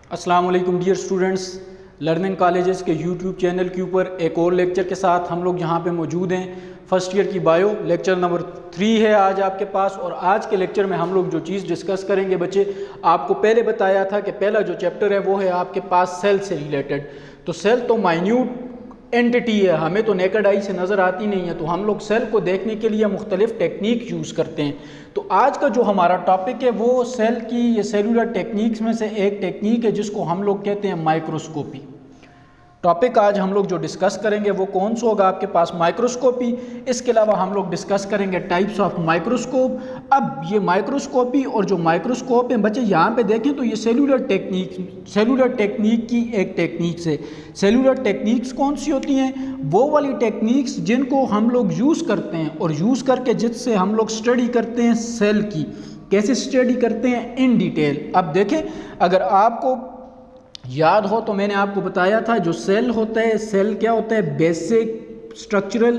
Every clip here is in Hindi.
अस्सलाम वालेकुम डियर स्टूडेंट्स, लर्निंग कॉलेजेस के यूट्यूब चैनल के ऊपर एक और लेक्चर के साथ हम लोग यहाँ पे मौजूद हैं। फर्स्ट ईयर की बायो लेक्चर नंबर 3 है आज आपके पास। और आज के लेक्चर में हम लोग जो चीज़ डिस्कस करेंगे बच्चे, आपको पहले बताया था कि पहला जो चैप्टर है वो है आपके पास सेल से रिलेटेड। तो सेल तो माइन्यूट एंटिटी है, हमें तो नेकेड आई से नज़र आती नहीं है, तो हम लोग सेल को देखने के लिए मुख्तलिफ टेक्निक यूज़ करते हैं। तो आज का जो हमारा टॉपिक है वो सेल की ये सेलुलर टेक्निक्स में से एक टेक्निक है जिसको हम लोग कहते हैं माइक्रोस्कोपी। टॉपिक आज हम लोग जो डिस्कस करेंगे वो कौन सा होगा आपके पास, माइक्रोस्कोपी। इसके अलावा हम लोग डिस्कस करेंगे टाइप्स ऑफ माइक्रोस्कोप। अब ये माइक्रोस्कोपी और जो माइक्रोस्कोप है बच्चे यहाँ पे देखें तो ये सेलुलर टेक्निक की एक टेक्निक से। सेलुलर टेक्निक्स कौन सी होती हैं? वो वाली टेक्निक्स जिनको हम लोग यूज़ करते हैं और यूज़ करके जिससे हम लोग स्टडी करते हैं सेल की। कैसे स्टडी करते हैं? इन डिटेल। अब देखें, अगर आपको याद हो तो मैंने आपको बताया था जो सेल होता है, सेल क्या होता है? Basic structural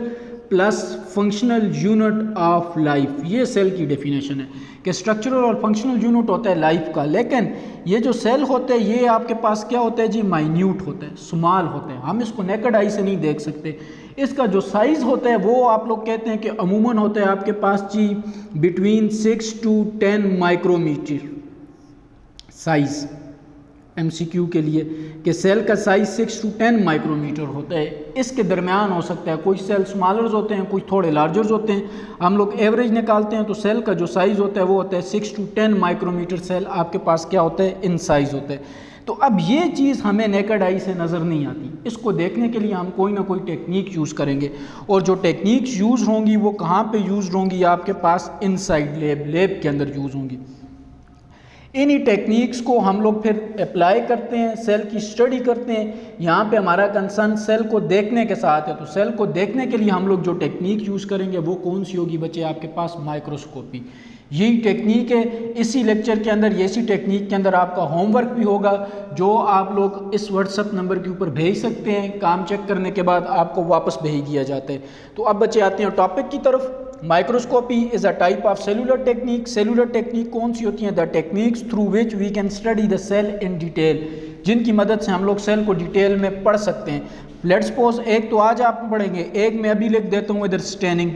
plus functional unit of life. ये सेल की डेफिनेशन है कि स्ट्रक्चरल और फंक्शनल यूनिट होता है लाइफ का। लेकिन ये जो सेल होते हैं ये आपके पास क्या होता है जी? माइन्यूट होता है, स्मॉल होते हैं। हम इसको नेकेड आई से नहीं देख सकते। इसका जो साइज़ होता है वो आप लोग कहते हैं कि अमूमन होता है आपके पास जी between 6 to 10 micrometre size. MCQ के लिए कि सेल का साइज 6 to 10 माइक्रोमीटर होता है, इसके दरमियान हो सकता है। कुछ सेल स्मॉलर्स होते हैं, कुछ थोड़े लार्जर्स होते हैं। हम लोग एवरेज निकालते हैं तो सेल का जो साइज़ होता है वो होता है 6 to 10 माइक्रोमीटर। सेल आपके पास क्या होता है? इन साइज़ होता है। तो अब ये चीज़ हमें नेकेड आई से नज़र नहीं आती। इसको देखने के लिए हम कोई ना कोई टेक्निक यूज़ करेंगे, और जो टेक्निक्स यूज़ होंगी वो कहाँ पे यूज़ होंगी? आपके पास इनसाइड लैब के अंदर यूज़ होंगी। इन्हीं टेक्निक्स को हम लोग फिर अप्लाई करते हैं, सेल की स्टडी करते हैं। यहाँ पे हमारा कंसर्न सेल को देखने के साथ है, तो सेल को देखने के लिए हम लोग जो टेक्निक यूज़ करेंगे वो कौन सी होगी बच्चे? आपके पास माइक्रोस्कोपी। यही टेक्निक है। इसी लेक्चर के अंदर, इसी टेक्निक के अंदर आपका होमवर्क भी होगा जो आप लोग इस व्हाट्सएप नंबर के ऊपर भेज सकते हैं। काम चेक करने के बाद आपको वापस भेज दिया जाता है। तो अब बच्चे आते हैं टॉपिक की तरफ। Microscopy is a type of cellular technique. Cellular technique कौन सी होती हैं? The techniques through which we can study the cell in detail, जिनकी मदद से हम लोग सेल को डिटेल में पढ़ सकते हैं। लेट्स सपोज, एक तो आज आप पढ़ेंगे, एक मैं अभी लिख देता हूँ इधर स्टेनिंग,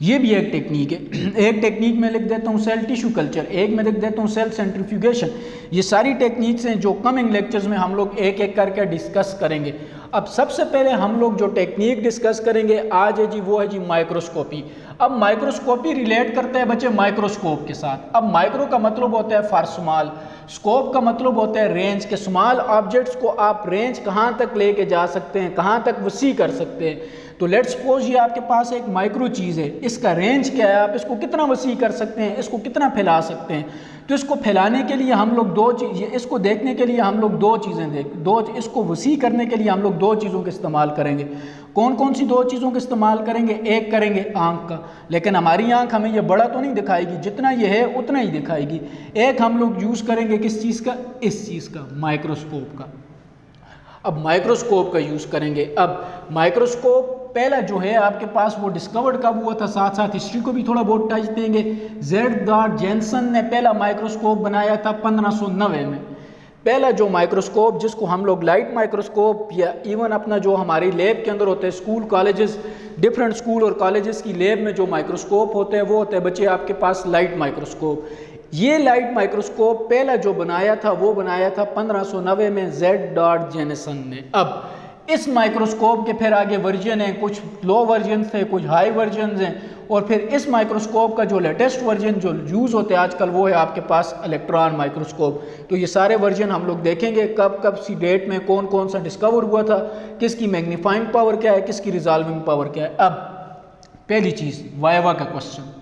ये भी एक टेक्निक है। एक टेक्निक में लिख देता हूँ सेल टिश्यू कल्चर, एक में लिख देता हूँ सेल सेंट्रीफ्यूगेशन। ये सारी टेक्निक्स हैं जो कमिंग लेक्चर्स में हम लोग एक एक करके डिस्कस करेंगे। अब सबसे पहले हम लोग जो टेक्निक डिस्कस करेंगे आज है जी, वो है जी माइक्रोस्कोपी। अब माइक्रोस्कोपी रिलेट करता है बच्चे माइक्रोस्कोप के साथ। अब माइक्रो का मतलब होता है फॉर स्मॉल, स्कोप का मतलब होता है रेंज के। स्मॉल ऑब्जेक्ट्स को आप रेंज कहाँ तक लेके जा सकते हैं, कहाँ तक वसी कर सकते हैं। तो लेट्स सपोज ये आपके पास एक माइक्रो चीज़ है, इसका रेंज क्या है? आप इसको कितना वसी कर सकते हैं, इसको कितना फैला सकते हैं। तो इसको फैलाने के लिए हम लोग इसको देखने के लिए हम लोग इसको वसी करने के लिए हम लोग दो चीज़ों का इस्तेमाल करेंगे। कौन कौन सी दो चीज़ों का इस्तेमाल करेंगे? एक करेंगे आँख का, लेकिन हमारी आँख हमें ये बड़ा तो नहीं दिखाएगी, जितना ये है उतना ही दिखाएगी। एक हम लोग यूज़ करेंगे किस चीज़ का? इस चीज़ का, माइक्रोस्कोप का। अब माइक्रोस्कोप का यूज़ करेंगे। अब माइक्रोस्कोप पहला जो है आपके पास वो डिस्कवर्ड कब हुआ था, साथ साथ हिस्ट्री को भी थोड़ा बहुत टच देंगे। जेड जेनसन ने पहला माइक्रोस्कोप बनाया था 1590 में। पहला जो माइक्रोस्कोप जिसको हम लोग लाइट माइक्रोस्कोप या इवन अपना जो हमारी लैब के अंदर होते हैं, स्कूल कॉलेजेस, डिफरेंट स्कूल और कॉलेजेस की लैब में जो माइक्रोस्कोप होते हैं वो होते हैं बच्चे आपके पास लाइट माइक्रोस्कोप। ये लाइट माइक्रोस्कोप पहला जो बनाया था वो बनाया था 1590 में जेड जेनसन ने। अब इस माइक्रोस्कोप के फिर आगे वर्जन हैं, कुछ लो वर्जन थे, कुछ हाई वर्जन हैं, और फिर इस माइक्रोस्कोप का जो लेटेस्ट वर्जन जो यूज़ होते हैं आजकल वो है आपके पास इलेक्ट्रॉन माइक्रोस्कोप। तो ये सारे वर्जन हम लोग देखेंगे कब कब सी डेट में कौन कौन सा डिस्कवर हुआ था, किसकी मैग्नीफाइंग पावर क्या है, किसकी रिजॉल्विंग पावर क्या है। अब पहली चीज़ वाइवा का question,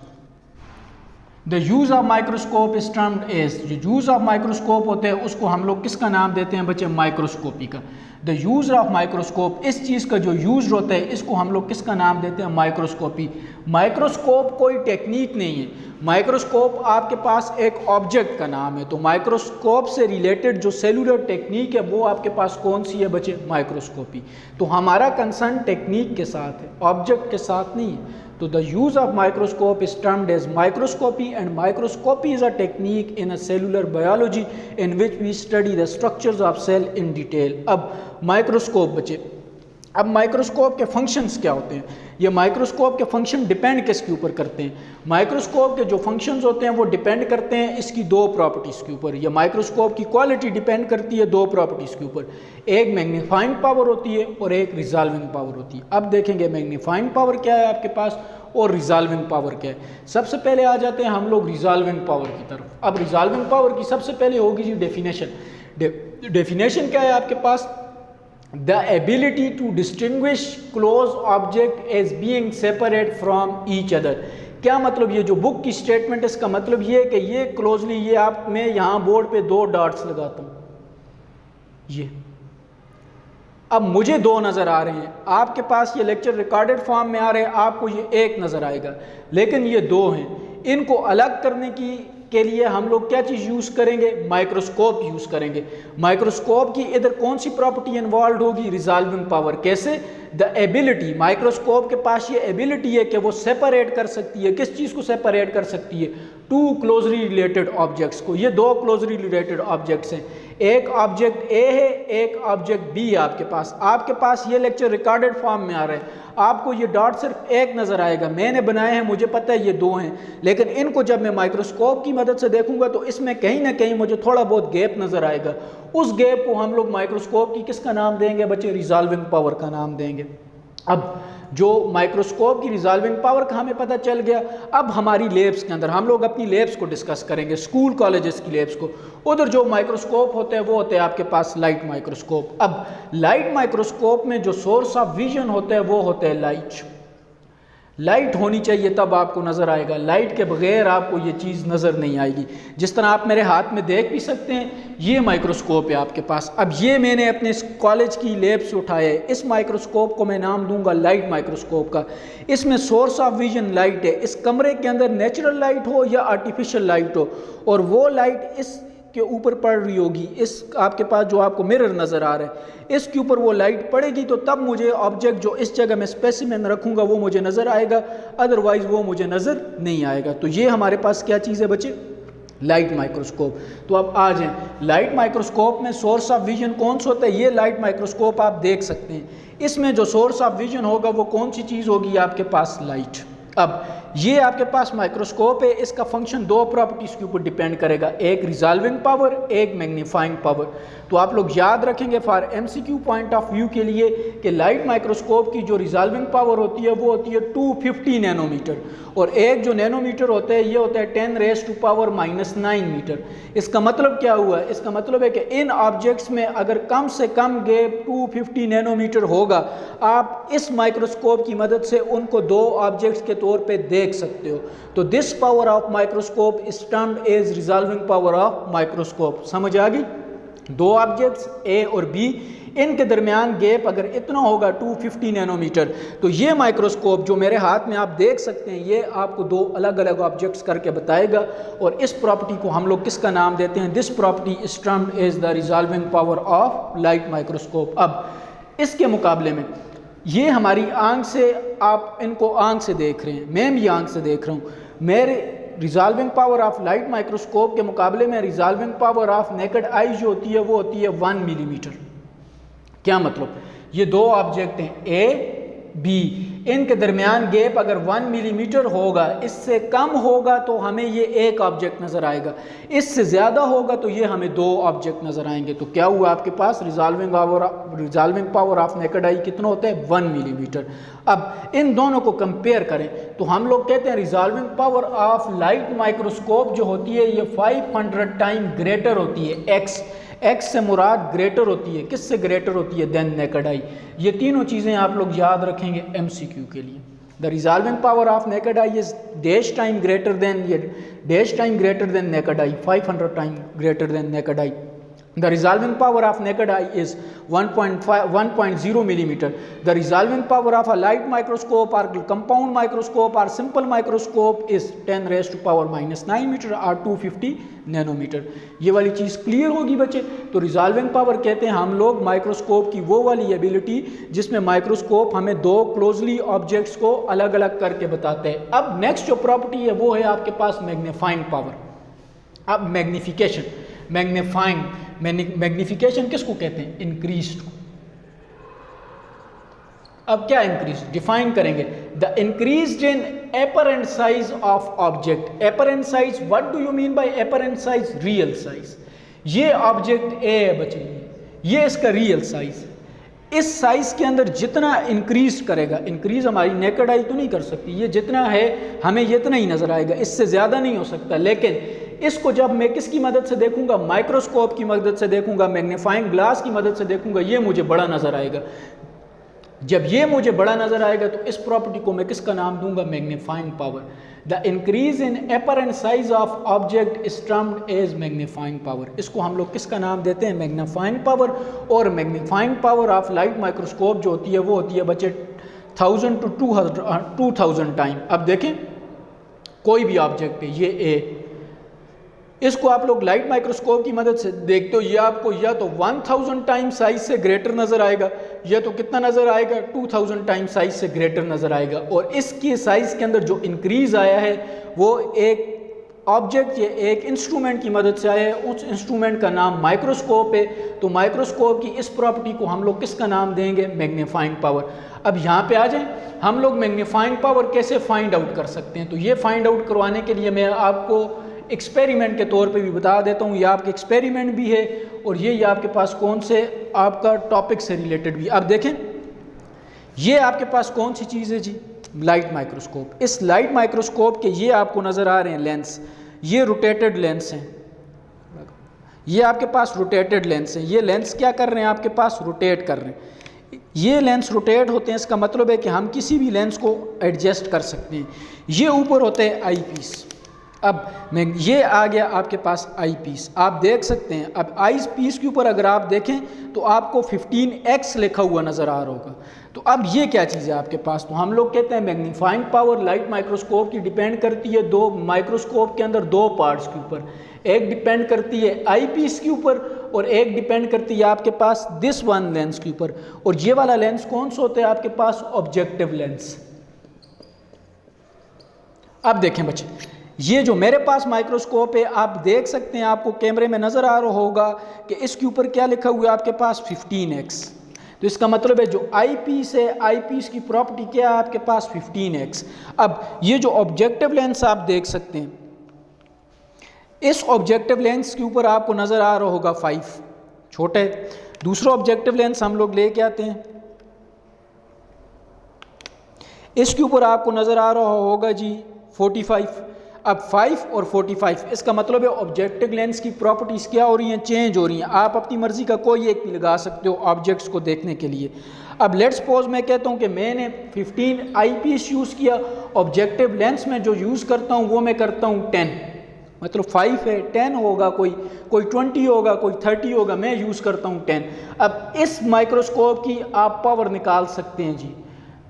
the use of microscope is termed as, जो यूज़ ऑफ माइक्रोस्कोप होते हैं उसको हम लोग किसका नाम देते हैं बच्चे? माइक्रोस्कोपी का। द यूज़ ऑफ माइक्रोस्कोप, इस चीज़ का जो यूज़ होता है इसको हम लोग किसका नाम देते हैं? माइक्रोस्कोपी। माइक्रोस्कोप कोई टेक्निक नहीं है, माइक्रोस्कोप आपके पास एक ऑब्जेक्ट का नाम है। तो माइक्रोस्कोप से रिलेटेड जो सेलुलर टेक्निक है वो आपके पास कौन सी है बच्चे? माइक्रोस्कोपी। तो हमारा कंसर्न टेक्निक के साथ है, ऑब्जेक्ट के साथ नहीं है। तो the use of microscope is termed as microscopy and microscopy is a technique in a cellular biology in which we study the structures of cell in detail. अब माइक्रोस्कोप बचे, अब माइक्रोस्कोप के फंक्शंस क्या होते हैं? ये माइक्रोस्कोप के फंक्शन डिपेंड किसके ऊपर करते हैं? माइक्रोस्कोप के जो फंक्शंस होते हैं वो डिपेंड करते हैं इसकी दो प्रॉपर्टीज़ के ऊपर। ये माइक्रोस्कोप की क्वालिटी डिपेंड करती है दो प्रॉपर्टीज़ के ऊपर, एक मैग्नीफाइंग पावर होती है और एक रिजॉल्विंग पावर होती है। अब देखेंगे मैग्नीफाइंग पावर क्या है आपके पास और रिजॉल्विंग पावर क्या है। सबसे पहले आ जाते हैं हम लोग रिजॉल्विंग पावर की तरफ। अब रिजॉल्विंग पावर की सबसे पहले होगी जी डेफिनेशन। डेफिनेशन क्या है आपके पास? The ability to distinguish close object as being separate from each other। क्या मतलब? ये जो बुक की स्टेटमेंट है इसका मतलब ये है कि ये क्लोजली, ये आप मैं यहाँ बोर्ड पे दो डॉट्स लगाता हूँ, ये अब मुझे दो नज़र आ रहे हैं, आपके पास ये लेक्चर रिकॉर्डेड फॉर्म में आ रहे हैं, आपको ये एक नज़र आएगा, लेकिन ये दो हैं। इनको अलग करने के लिए हम लोग क्या चीज़ यूज़ करेंगे? माइक्रोस्कोप यूज़ करेंगे। माइक्रोस्कोप की इधर कौन सी प्रॉपर्टी इन्वॉल्व होगी? Resolving power. कैसे? द एबिलिटी, माइक्रोस्कोप के पास ये एबिलिटी है कि वो सेपरेट कर सकती है, किस चीज़ को सेपरेट कर सकती है? टू क्लोजली रिलेटेड ऑब्जेक्ट्स को। ये दो क्लोजली रिलेटेड ऑब्जेक्ट्स हैं, एक ऑब्जेक्ट ए है, एक ऑब्जेक्ट बी है आपके पास ये लेक्चर रिकॉर्डेड फॉर्म में आ रहा है, आपको ये डॉट सिर्फ एक नज़र आएगा, मैंने बनाए हैं, मुझे पता है ये दो हैं, लेकिन इनको जब मैं माइक्रोस्कोप की मदद से देखूंगा तो इसमें कहीं ना कहीं मुझे थोड़ा बहुत गैप नज़र आएगा। उस गैप को हम लोग माइक्रोस्कोप की किसका नाम देंगे बच्चे? रिजॉल्विंग पावर का नाम देंगे। अब जो माइक्रोस्कोप की रिजॉल्विंग पावर का हमें पता चल गया, अब हमारी लैब्स के अंदर हम लोग अपनी लैब्स को डिस्कस करेंगे, स्कूल कॉलेजेस की लैब्स को। उधर जो माइक्रोस्कोप होते हैं वो होते हैं आपके पास लाइट माइक्रोस्कोप। अब लाइट माइक्रोस्कोप में जो सोर्स ऑफ विजन होते हैं वो होते हैं लाइट। लाइट होनी चाहिए तब आपको नज़र आएगा, लाइट के बगैर आपको ये चीज़ नज़र नहीं आएगी। जिस तरह आप मेरे हाथ में देख भी सकते हैं, ये माइक्रोस्कोप है आपके पास। अब ये मैंने अपने कॉलेज की लैब से उठाया है, इस माइक्रोस्कोप को मैं नाम दूंगा लाइट माइक्रोस्कोप का। इसमें सोर्स ऑफ विजन लाइट है। इस कमरे के अंदर नेचुरल लाइट हो या आर्टिफिशियल लाइट हो, और वो लाइट इस के ऊपर पड़ रही होगी, इस आपके पास जो आपको मिरर नज़र आ रहा है इसके ऊपर वो लाइट पड़ेगी, तो तब मुझे ऑब्जेक्ट जो इस जगह मैं स्पेसिमेन रखूँगा वो मुझे नज़र आएगा, अदरवाइज़ वो मुझे नज़र नहीं आएगा। तो ये हमारे पास क्या चीज़ है बच्चे? Light microscope. तो अब आ जाएं, लाइट माइक्रोस्कोप में सोर्स ऑफ विजन कौन सा होता है? ये लाइट माइक्रोस्कोप आप देख सकते हैं, इसमें जो सोर्स ऑफ विजन होगा वो कौन सी चीज़ होगी आपके पास? लाइट। अब ये आपके पास माइक्रोस्कोप है, इसका फंक्शन दो प्रॉपर्टीज़ के ऊपर डिपेंड करेगा, एक रिजॉल्विंग पावर, एक मैग्नीफाइंग पावर। तो आप लोग याद रखेंगे for MCQ point of view के लिए कि लाइट माइक्रोस्कोप की जो रिजॉल्विंग पावर होती है वो होती है 250 नैनोमीटर, और एक जो नैनोमीटर होता है ये होता है 10⁻⁻⁹ मीटर। इसका मतलब क्या हुआ? इसका मतलब है कि इन ऑब्जेक्ट्स में अगर कम से कम गैप 250 नैनोमीटर होगा, आप इस माइक्रोस्कोप की मदद से उनको दो ऑब्जेक्ट्स के तौर पे देख सकते हो। तो this power of microscope is termed as resolving power of microscope. समझ आ गई? दो ऑब्जेक्ट्स ए और बी, इनके दरमियान गैप अगर इतना होगा 250 नैनोमीटर, तो ये माइक्रोस्कोप जो मेरे हाथ में आप देख सकते हैं ये आपको दो अलग अलग ऑब्जेक्ट्स करके बताएगा, और इस प्रॉपर्टी को हम लोग किसका नाम देते हैं? This property is termed as the resolving power of light microscope. अब इसके मुकाबले में ये हमारी आंख से, आप इनको आंख से देख रहे हैं, मैं भी आंख से देख रहा हूँ, मेरे resolving power of light microscope के मुकाबले में रिजॉल्विंग पावर ऑफ नेकेड आई जो होती है वो होती है 1 मिलीमीटर। क्या मतलब? ये दो ऑब्जेक्ट हैं ए बी, इनके दरमियान गैप अगर 1 मिलीमीटर होगा, इससे कम होगा तो हमें ये एक ऑब्जेक्ट नज़र आएगा, इससे ज़्यादा होगा तो ये हमें दो ऑब्जेक्ट नज़र आएंगे। तो क्या हुआ आपके पास? Resolving power of naked eye कितना होता है? 1 मिलीमीटर। अब इन दोनों को कंपेयर करें तो हम लोग कहते हैं resolving power of light microscope जो होती है ये 500 टाइम ग्रेटर होती है। एक्स से मुराद ग्रेटर होती है, किससे ग्रेटर होती है? Than naked eye. ये तीनों चीज़ें आप लोग याद रखेंगे एमसीक्यू के लिए। The resolving power of naked eye is dash time greater than, ये dash time greater than naked eye, 500 time greater than naked eye. The resolving power of naked eye is 1.0 millimeter. The resolving power of a light microscope or compound microscope or simple microscope is 10 raised to power minus 9 meter or 250 nanometre. ये वाली चीज़ क्लियर होगी बच्चे। तो रिजॉल्विंग पावर कहते हैं हम लोग माइक्रोस्कोप की वो वाली एबिलिटी जिसमें माइक्रोस्कोप हमें दो क्लोजली ऑब्जेक्ट्स को अलग अलग करके बताते हैं। अब नेक्स्ट जो प्रॉपर्टी है वो है आपके पास मैग्नीफाइंग पावर। अब मैग्निफिकेशन, मैग्निफिकेशन किसको कहते हैं? इंक्रीज्ड को। अब क्या इंक्रीज डिफाइन करेंगे? The increased in apparent size of object. Apparent size, what do you mean by apparent size? Real size. ये ऑब्जेक्ट ए है बच्चे, ये इसका रियल साइज है। इस साइज के अंदर जितना इंक्रीज करेगा, इंक्रीज हमारी नेकेड आई तो नहीं कर सकती, ये जितना है हमें ये इतना ही नजर आएगा, इससे ज्यादा नहीं हो सकता। लेकिन इसको जब मैं किसकी मदद से देखूंगा? माइक्रोस्कोप की मदद से देखूंगा, मैग्नीफाइंग ग्लास की मदद से देखूंगा, ये मुझे बड़ा नजर आएगा। जब ये मुझे बड़ा नजर आएगा तो इस प्रॉपर्टी को मैं किसका नाम दूंगा? Magnifying power. The increase in apparent size of object is termed as magnifying power. इसको हम लोग किसका नाम देते हैं? Magnifying power. और magnifying power of light microscope जो होती है वो होती है बच्चे 1000 to 2000 टाइम। अब देखें कोई भी ऑब्जेक्ट है, ये ए, इसको आप लोग लाइट माइक्रोस्कोप की मदद से देखते हो, ये आपको या तो 1000 टाइम साइज से ग्रेटर नजर आएगा या तो कितना नजर आएगा? 2000 टाइम साइज से ग्रेटर नजर आएगा। और इसके साइज के अंदर जो इंक्रीज आया है वो एक ऑब्जेक्ट या एक इंस्ट्रूमेंट की मदद से आया है। उस इंस्ट्रूमेंट का नाम माइक्रोस्कोप है। तो माइक्रोस्कोप की इस प्रॉपर्टी को हम लोग किसका नाम देंगे? Magnifying power. अब यहाँ पे आ जाएं, हम लोग मैग्नीफाइंग पावर कैसे फाइंड आउट कर सकते हैं? तो ये फाइंड आउट करवाने के लिए मैं आपको एक्सपेरिमेंट के तौर पे भी बता देता हूँ। ये आपके एक्सपेरिमेंट भी है और ये आपके पास कौन से आपका टॉपिक से रिलेटेड भी। अब देखें ये आपके पास कौन सी चीज़ है जी? Light microscope. इस लाइट माइक्रोस्कोप के ये आपको नज़र आ रहे हैं लेंस, ये रोटेटेड लेंस हैं, ये आपके पास रोटेटेड लेंस हैं। ये लेंस क्या कर रहे हैं? आपके पास रोटेट कर रहे हैं। ये लेंस रोटेट होते हैं, इसका मतलब है कि हम किसी भी लेंस को एडजस्ट कर सकते हैं। ये ऊपर होते हैं आई पीस। अब मैं ये आ गया आपके पास आई पीस, आप देख सकते हैं। अब आई पीस के ऊपर अगर आप देखें तो आपको 15x लिखा हुआ नज़र आ रहा होगा। तो अब ये क्या चीज़ है आपके पास? तो हम लोग कहते हैं मैग्नीफाइंग पावर लाइट माइक्रोस्कोप की डिपेंड करती है दो माइक्रोस्कोप के अंदर दो पार्ट्स के ऊपर। एक डिपेंड करती है आई पीस के ऊपर और एक डिपेंड करती है आपके पास दिस वन लेंस के ऊपर। और ये वाला लेंस कौन सा होता है आपके पास? Objective lens. अब देखें बच्चे, ये जो मेरे पास माइक्रोस्कोप है आप देख सकते हैं, आपको कैमरे में नज़र आ रहा होगा कि इसके ऊपर क्या लिखा हुआ है आपके पास? 15x। तो इसका मतलब है जो आई पीस है, आई पीस की प्रॉपर्टी क्या है आपके पास? 15x। अब ये जो ऑब्जेक्टिव लेंस आप देख सकते हैं, इस ऑब्जेक्टिव लेंस के ऊपर आपको नज़र आ रहा होगा 5 छोटे। दूसरा ऑब्जेक्टिव लेंस हम लोग लेके आते हैं, इसके ऊपर आपको नज़र आ रहा होगा जी 45। अब 5 और 45, इसका मतलब है ऑब्जेक्टिव लेंस की प्रॉपर्टीज क्या हो रही हैं? चेंज हो रही हैं। आप अपनी मर्जी का कोई एक भी लगा सकते हो ऑब्जेक्ट्स को देखने के लिए। अब लेट्स सपोज मैं कहता हूँ कि मैंने 15 आई पीस यूज़ किया, ऑब्जेक्टिव लेंस में जो यूज़ करता हूँ वो मैं करता हूँ 10, मतलब 5 है 10 होगा, कोई 20 होगा, कोई 30 होगा, मैं यूज़ करता हूँ 10। अब इस माइक्रोस्कोप की आप पावर निकाल सकते हैं जी,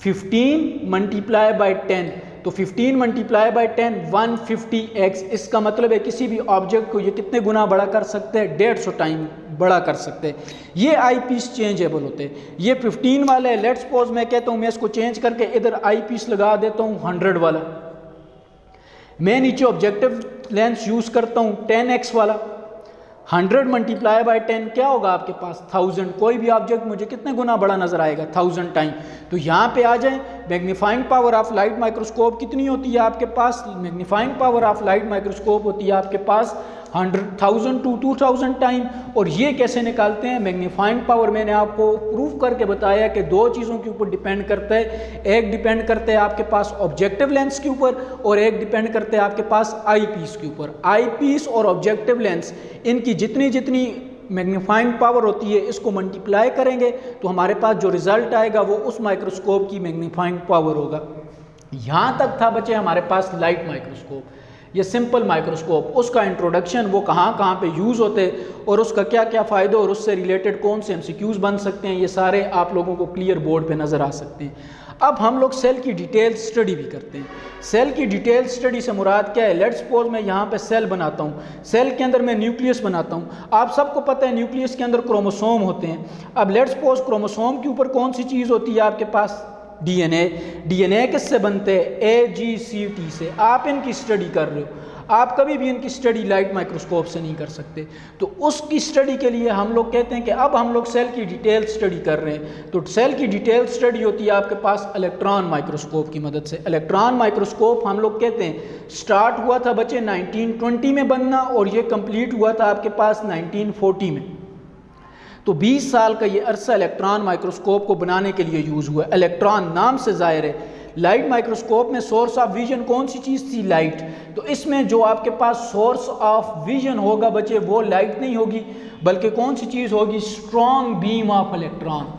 15 मल्टीप्लाई बाई 10, तो 15 मल्टीप्लाई बाई 10 150x। इसका मतलब है किसी भी ऑब्जेक्ट को ये कितने गुना बड़ा कर सकते हैं? 150 टाइम बड़ा कर सकते हैं। ये आई पीस चेंजेबल होते हैं। ये 15 वाला है, लेट्स सपोज मैं कहता हूँ मैं इसको चेंज करके इधर आई पीस लगा देता हूँ 100 वाला। मैं नीचे ऑब्जेक्टिव लेंस यूज़ करता हूँ 10x वाला। 100 मल्टीप्लाई बाई 10 क्या होगा आपके पास? 1000। कोई भी ऑब्जेक्ट मुझे कितने गुना बड़ा नजर आएगा? 1000 टाइम। तो यहाँ पे आ जाए, magnifying power of light microscope कितनी होती है आपके पास? Magnifying power of light microscope होती है आपके पास 1000 to 2000 टाइम। और ये कैसे निकालते हैं? मैग्नीफाइंग पावर मैंने आपको प्रूव करके बताया कि दो चीज़ों के ऊपर डिपेंड करता है। एक डिपेंड करता है आपके पास ऑब्जेक्टिव लेंस के ऊपर और एक डिपेंड करता है आपके पास आई पीस के ऊपर। आई पीस और ऑब्जेक्टिव लेंस, इनकी जितनी जितनी मैग्नीफाइंग पावर होती है इसको मल्टीप्लाई करेंगे तो हमारे पास जो रिजल्ट आएगा वो उस माइक्रोस्कोप की मैग्नीफाइंग पावर होगा। यहाँ तक था बच्चे हमारे पास लाइट माइक्रोस्कोप। ये सिंपल माइक्रोस्कोप, उसका इंट्रोडक्शन, वो कहाँ कहाँ पे यूज़ होते और उसका क्या क्या फ़ायदे और उससे रिलेटेड कौन से MCQs बन सकते हैं, ये सारे आप लोगों को क्लियर बोर्ड पे नज़र आ सकते हैं। अब हम लोग सेल की डिटेल स्टडी भी करते हैं। सेल की डिटेल स्टडी से मुराद क्या है? लेट्स सपोज मैं यहाँ पे सेल बनाता हूँ, सेल के अंदर मैं न्यूक्लियस बनाता हूँ। आप सबको पता है न्यूक्लियस के अंदर क्रोमोसोम होते हैं। अब लेट्स सपोज क्रोमोसोम के ऊपर कौन सी चीज़ होती है आपके पास? DNA। DNA किससे बनते हैं? AGCT से। आप इनकी स्टडी कर रहे हो, आप कभी भी इनकी स्टडी लाइट माइक्रोस्कोप से नहीं कर सकते। तो उसकी स्टडी के लिए हम लोग कहते हैं कि अब हम लोग सेल की डिटेल स्टडी कर रहे हैं। तो सेल की डिटेल स्टडी होती है आपके पास इलेक्ट्रॉन माइक्रोस्कोप की मदद से। इलेक्ट्रॉन माइक्रोस्कोप हम लोग कहते हैं स्टार्ट हुआ था बच्चे 1920 में बनना और ये कंप्लीट हुआ था आपके पास 1940 में। तो 20 साल का ये अरसा इलेक्ट्रॉन माइक्रोस्कोप को बनाने के लिए यूज़ हुआ। इलेक्ट्रॉन नाम से ज़ाहिर है। लाइट माइक्रोस्कोप में सोर्स ऑफ विजन कौन सी चीज़ थी? लाइट। तो इसमें जो आपके पास सोर्स ऑफ विजन होगा बच्चे, वो लाइट नहीं होगी, बल्कि कौन सी चीज़ होगी? Strong beam of electron.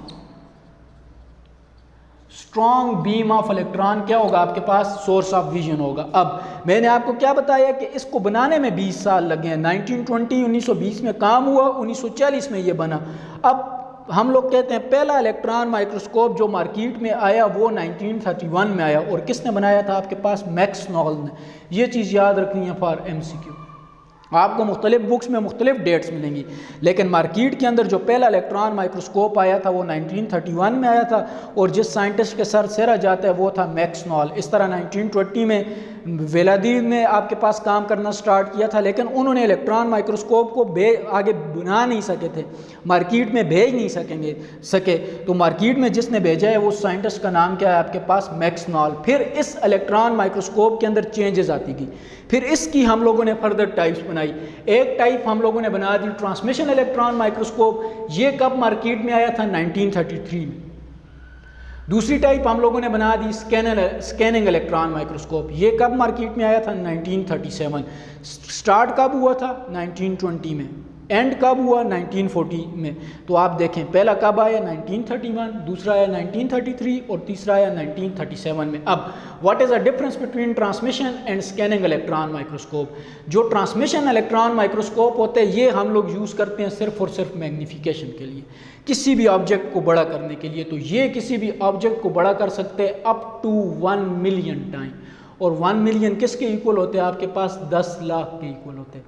Strong beam of electron क्या होगा आपके पास? सोर्स ऑफ विजन होगा। अब मैंने आपको क्या बताया कि इसको बनाने में 20 साल लगे हैं। 1920 में काम हुआ, 1940 में ये बना। अब हम लोग कहते हैं पहला इलेक्ट्रॉन माइक्रोस्कोप जो मार्केट में आया वो 1931 में आया। और किसने बनाया था आपके पास? मैक्स नॉल ने। ये चीज़ याद रखनी है फॉर MCQ। आपको मुख्तलिफ बुक्स में मुख्तलिफ डेट्स मिलेंगी, लेकिन मार्केट के अंदर जो पहला इलेक्ट्रॉन माइक्रोस्कोप आया था वो 1931 में आया था और जिस साइंटिस्ट के सर सेरा जाता है वो था मैक्स नॉल। इस तरह 1920 में वेलादीन ने आपके पास काम करना स्टार्ट किया था, लेकिन उन्होंने इलेक्ट्रॉन माइक्रोस्कोप को आगे बना नहीं सके थे, मार्केट में भेज नहीं सके। तो मार्केट में जिसने भेजा है वो साइंटिस्ट का नाम क्या है आपके पास? Max knoll. फिर इस इलेक्ट्रॉन माइक्रोस्कोप के अंदर चेंजेस आती गई, फिर इसकी हम लोगों ने फर्दर टाइप्स बनाई। एक टाइप हम लोगों ने बना दी ट्रांसमिशन इलेक्ट्रॉन माइक्रोस्कोप। ये कब मार्केट में आया था? 1933 में। दूसरी टाइप हम लोगों ने बना दी स्कैनिंग इलेक्ट्रॉन माइक्रोस्कोप। ये कब मार्केट में आया था? 1937। स्टार्ट कब हुआ था? 1920 में। एंड कब हुआ? 1940 में। तो आप देखें पहला कब आया? 1931, दूसरा आया 1933 और तीसरा आया 1937 में। अब what is the difference between transmission and scanning electron microscope? जो ट्रांसमिशन इलेक्ट्रॉन माइक्रोस्कोप होते हैं ये हम लोग यूज़ करते हैं सिर्फ और सिर्फ मैग्नीफिकेशन के लिए, किसी भी ऑब्जेक्ट को बड़ा करने के लिए। तो ये किसी भी ऑब्जेक्ट को बड़ा कर सकते हैं अप टू 1 मिलियन टाइम। और 1 मिलियन किसके इक्वल होते हैं आपके पास? 10 लाख के इक्वल होते हैं।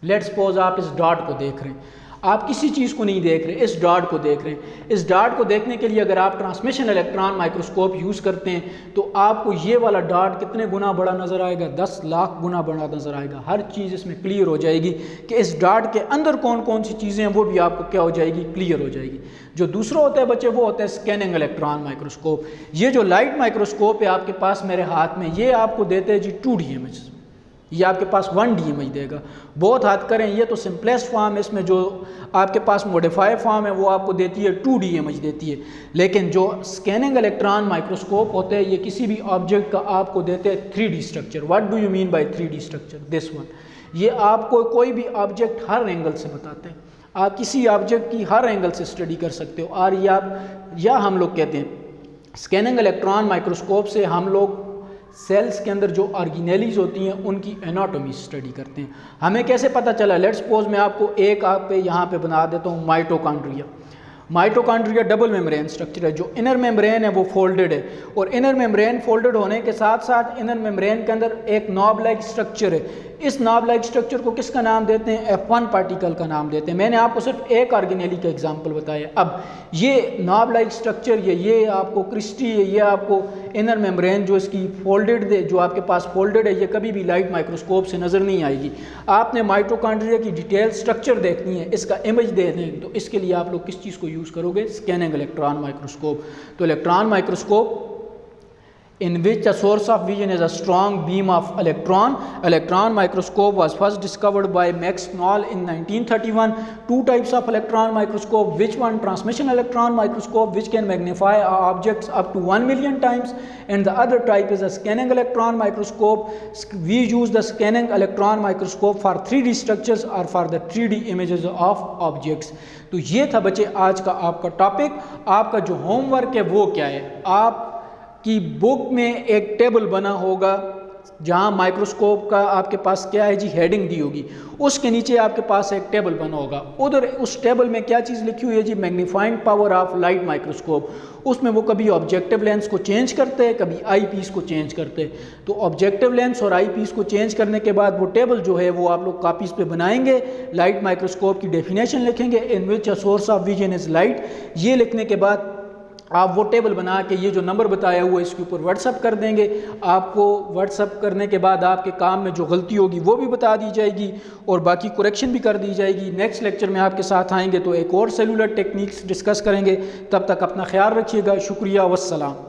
लेट्स सपोज आप इस डॉट को देख रहे हैं, आप किसी चीज़ को नहीं देख रहे, इस डॉट को देख रहे हैं। इस डॉट को देखने के लिए अगर आप ट्रांसमिशन इलेक्ट्रॉन माइक्रोस्कोप यूज़ करते हैं तो आपको ये वाला डॉट कितने गुना बड़ा नज़र आएगा? 10 लाख गुना बड़ा नज़र आएगा। हर चीज़ इसमें क्लियर हो जाएगी कि इस डॉट के अंदर कौन कौन सी चीज़ें हैं, वो भी आपको क्या हो जाएगी? क्लियर हो जाएगी। जो दूसरा होता है बच्चे वो होता है स्कैनिंग इलेक्ट्रॉन माइक्रोस्कोप। ये जो लाइट माइक्रोस्कोप है आपके पास मेरे हाथ में, ये आपको देते हैं जी 2D इमेज, ये आपके पास 1D इमेज देगा। बहुत हद करें ये तो सिंपलेस्ट फॉर्म है, इसमें जो आपके पास मॉडिफाई फॉर्म है वो आपको देती है 2D इमेज देती है। लेकिन जो स्कैनिंग इलेक्ट्रॉन माइक्रोस्कोप होते हैं ये किसी भी ऑब्जेक्ट का आपको देते हैं 3D structure. What do you mean by 3D structure? This one. ये आपको कोई भी ऑब्जेक्ट हर एंगल से बताते हैं, आप किसी ऑब्जेक्ट की हर एंगल से स्टडी कर सकते हो। और या हम लोग कहते हैं स्कैनिंग इलेक्ट्रॉन माइक्रोस्कोप से हम लोग सेल्स के अंदर जो ऑर्गेनेलीज होती हैं उनकी एनाटॉमी स्टडी करते हैं। हमें कैसे पता चला? लेट्स सपोज मैं आपको एक आप पे यहाँ पे बना देता हूँ mitochondria. Mitochondria double membrane structure है। जो इनर मेम्ब्रेन है वो फोल्डेड है, और इनर मेम्ब्रेन फोल्डेड होने के साथ साथ इनर मेम्ब्रेन के अंदर एक नॉब लाइक स्ट्रक्चर है। इस नॉब लाइक स्ट्रक्चर को किसका नाम देते हैं? F1 पार्टिकल का नाम देते हैं। मैंने आपको सिर्फ एक ऑर्गेनेली का एग्जांपल बताया। अब ये नॉब लाइक स्ट्रक्चर ये आपको क्रिस्टी है, ये आपको इनर मेम्ब्रेन जो इसकी फोल्डेड है, जो आपके पास फोल्डेड है, ये कभी भी लाइट माइक्रोस्कोप से नज़र नहीं आएगी। आपने माइटोकॉन्ड्रिया की डिटेल स्ट्रक्चर देखनी है, इसका इमेज देखना है, तो इसके लिए आप लोग किस चीज़ को यूज़ करोगे? Scanning electron microscope. तो electron microscope in which a source of vision is a strong beam of electron. Electron microscope was first discovered by Max Knoll in 1931. Two types of electron microscope. Which one? Transmission electron microscope, which can magnify objects up to 1 million times, and the other type is a scanning electron microscope. We use the scanning electron microscope for 3D structures or for the 3D images of objects. तो ये था बच्चे आज का आपका टॉपिक। आपका जो होमवर्क है वो क्या है? आप की बुक में एक टेबल बना होगा जहाँ माइक्रोस्कोप का आपके पास क्या है जी, हेडिंग दी होगी, उसके नीचे आपके पास एक टेबल बना होगा। उधर उस टेबल में क्या चीज़ लिखी हुई है जी, magnifying power of light microscope. उसमें वो कभी ऑब्जेक्टिव लेंस को चेंज करते हैं, कभी आई पीस को चेंज करते हैं। तो ऑब्जेक्टिव लेंस और आई पीस को चेंज करने के बाद वो टेबल जो है वो आप लोग कापीज़ पे बनाएंगे, लाइट माइक्रोस्कोप की डेफिनेशन लिखेंगे, in which a source of vision is light. ये लिखने के बाद आप वो टेबल बना के ये जो नंबर बताया हुआ है इसके ऊपर व्हाट्सअप कर देंगे। आपको व्हाट्सअप करने के बाद आपके काम में जो गलती होगी वो भी बता दी जाएगी और बाकी करेक्शन भी कर दी जाएगी। नेक्स्ट लेक्चर में आपके साथ आएंगे तो एक और सेलुलर टेक्निक्स डिस्कस करेंगे। तब तक अपना ख्याल रखिएगा। शुक्रिया, वस्सलाम।